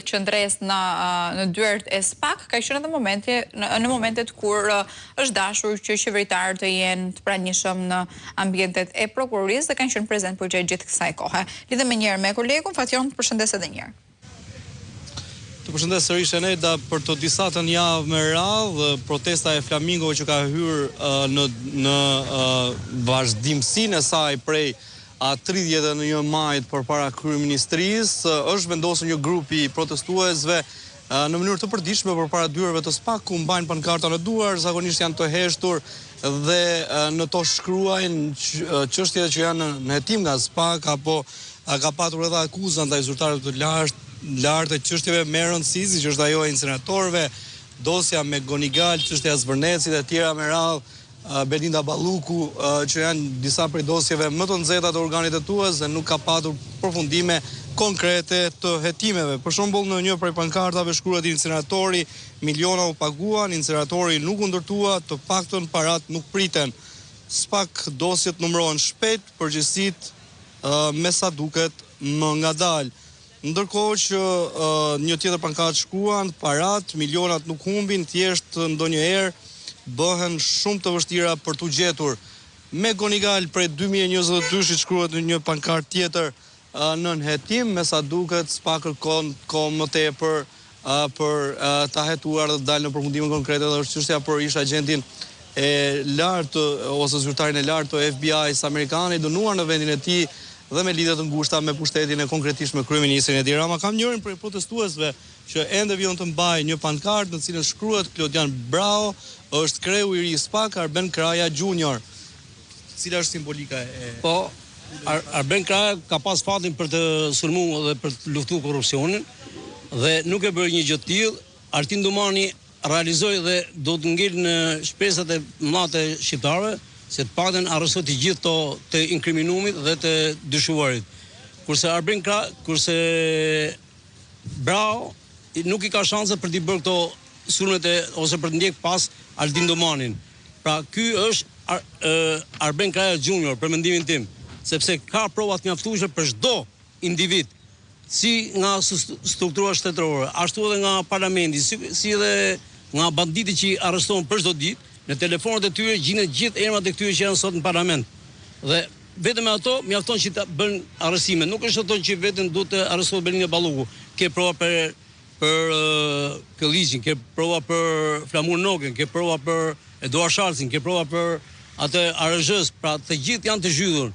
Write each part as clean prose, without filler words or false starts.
qëndres në dyert e SPAK, ka qenë edhe në momentet kur është dashur që qeveritarët të jenë të pranishëm në ambientet e prokurorisë dhe kanë qenë prezent për gjithë kësaj kohe. Lidhem më njëherë me kolegun, Fatjon, të përshëndes edhe njëherë. Të përshëndes sërish Eneda, për të disatën javë me radhë, protesta e Flamingove që ka hyrë në vazhdimsinë e saj prej 31 majit përpara kryeministrisë, është vendosur një grupi protestuesve në mënyrë të përditshme përpara dyerve të SPAK, ku mbajnë pankarta në duar, zakonisht janë të heshtur dhe në to shkruajnë çështjet që janë në hetim nga SPAK, apo ka patur edhe akuza ndaj zyrtarëve të lartë e çështjeve me rëndësi, siç është ajo e incineratorëve, dosja me Gonigal, çështja e Zvërnecit e tjera me radhë, Belinda Balluku, që janë disa prej dosjeve më të nxehta të organit hetues dhe nuk ka patur përfundime konkrete të hetimeve. Për shembull, në një prej pankartave shkruhet incineratori, miliona u paguan, incineratori nuk u ndërtua, të paktën parat nuk priten. SPAK dosjet numërohen shpejt, përgjegjësitë me sa duket më ngadalë. Ndërkohë që një tjetër pankart shkruan, parat, milionat nuk humbin, thjesht ndonjëherë bëhen shumë të vështira për t'u gjetur. Me Gonigal prej 2022 shkruhet në një pankart tjetër në hetim, me sa duket SPAK kërkon kohë më tepër për ta hetuar dhe dalë në përfundime konkrete, dhe është çështja për ish agentin e lartë ose zyrtarin e lartë të FBI-s amerikan, i dënuar në vendin e tij dhe me lidhje të ngushta me pushtetin e konkretisht me kryeministrin Edi Rama. Kam njërin prej protestuesve që ende vjen të mbajë një pankart në cilën shkruhet Klodian Bravo, është kreu i ri i SPAK, Arben Kraja Junior. Cila është simbolika e... Po, Arben Kraja ka pas fatin për të sulmuar dhe për të luftuar korrupsionin dhe nuk e bëri një gjë të tillë. Artin Dumani realizoi dhe do të ngel në shpresat e mëdha të shqiptarëve se të paktën arrestoi të gjithë të inkriminumit dhe të dyshuarit. Kurse Bravo nuk i ka shanse për t'i bërë këto sulmet ose për të ndjek pas Artin Dumanin. Pra ky është Arben Kraja Junior për mendimin tim, sepse ka prova të mjaftueshme për çdo individ, si nga struktura shtetërore, ashtu edhe nga parlamenti, si edhe nga banditët që i arrestohen për çdo ditë. Në telefonat e tyre gjinet gjithë emrat e këtyre që janë sot në parlament. Dhe vetëm me ato mjafton që ta bën arrestime. Nuk është ato që vetëm duhet të arrestohet Belinda Balluku. Ke prova për Këlliqin, ke prova për Flamur Nogen, ke prova për Eduard Sharcin, ke prova për atë ARZ-s, pra të gjithë janë të zhytur.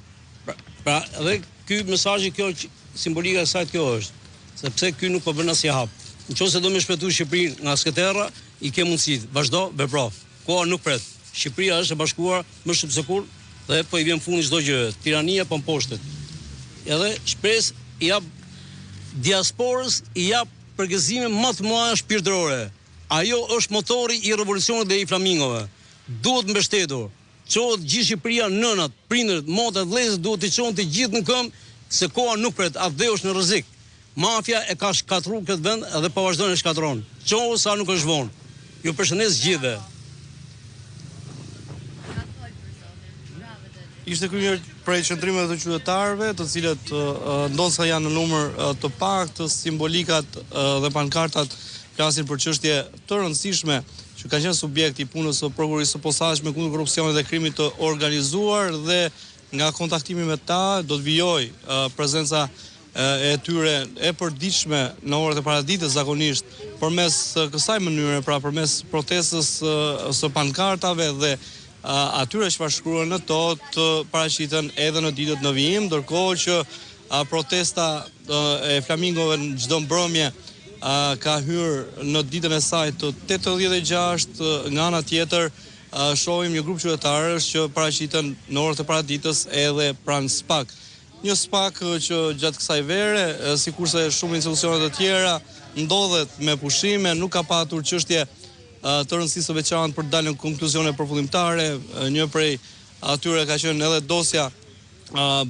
Pra edhe ky mesazhi, kjo simbolika e saj kjo është, sepse ky nuk po bën asnjë hap. Nëse do më shpëtuar Shqipërinë nga sketerra, i ke mundësi, vazhdo, vepro. Koha nuk pret. Shqipëria është e bashkuar më shumë se kur dhe po i vjen fundi çdo gjë. Tirania po mposhtet. Edhe shpresë i jap diasporës, i jap përgëzime më të mëdha shpirtërore. Ajo është motori i revolucionit dhe i Flamingove. Duhet mbështetur. Çohet gjithë Shqipëria, nënat, prindërit, motrat, vëllezërit duhet të çohen të gjithë në këmbë se koha nuk pret, atë është në rrezik. Mafia e ka shkatruar këtë vend dhe po vazhdon të shkatron. Çohu sa nuk është vonë. Ju përshëndes gjithëve. Ishte kryer prej qendrimeve të qytetarëve, të cilët ndoshta janë në numër të pak, të simbolikat dhe pankartat flasin për çështje të rëndësishme që kanë qenë subjekti i punës së prokurorisë së posaçme kundër korrupsionit dhe krimit të organizuar, dhe nga kontaktimi me ta do të vijoj prezenca e tyre e përditshme në orët e paraditës zakonisht përmes kësaj mënyre, pra përmes protestës së pankartave dhe atyre që shkruan në to të paraqiten edhe në ditët në vijim, ndërkohë që protesta e Flamingove në çdo mbrëmje ka hyrë në ditën e saj të 86, nga ana tjetër shohim një grup qytetarësh që paraqiten në orët e paraditës edhe pranë SPAK. Një SPAK që gjatë kësaj vere, sikurse shumë institucione të tjera, ndodhet me pushime, nuk ka patur çështje të rëndësisë së veçantë për të dalë në konkluzione përfundimtare. Një prej atyre ka qenë edhe dosja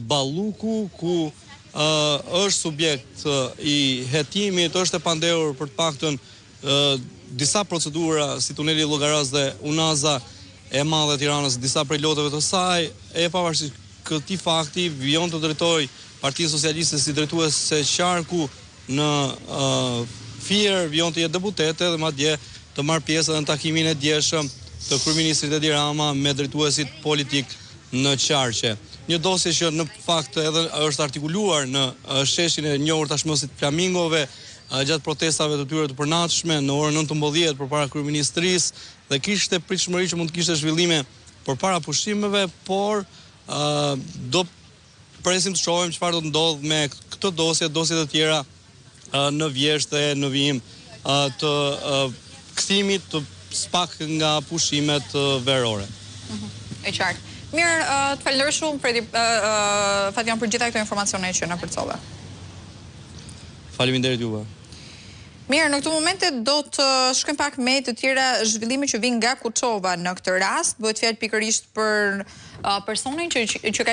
Balluku, ku është subjekt i hetimit, është e pandehur për të paktën disa procedura si tuneli Llogaras dhe Unaza e madhe e Tiranës, disa prej loteve të saj, e pavarësisht këtij fakti vjen të drejtoj Partinë Socialiste si drejtuese qarku në fier vijon të jetë deputete dhe madje të marrë pjesë në takimin e djeshëm të kryeministrit Edi Rama me drejtuesit politik në Qarqe. Një dosje që në fakt edhe është artikuluar në sheshin e njohur tashmë si Flamingove gjatë protestave të tyre të përnatshme në orën 19 përpara kryeministrisë dhe kishte pritshmëri që mund të kishte zhvillime përpara pushimeve, por do presim të shohim çfarë do të ndodh me këtë dosje të tjera në Vjeshtë dhe në vijim të kthimit të SPAK nga pushimet verore. E qartë. Mirë, të falenderoj shumë Fatian për gjitha këto informacione që na përcolla. Faleminderit juve. Mirë, në këto momente do të shkojmë pak me të tjera zhvillime që vijnë nga Kuçova në këtë rast. Bëhet fjalë pikërisht për personin që ka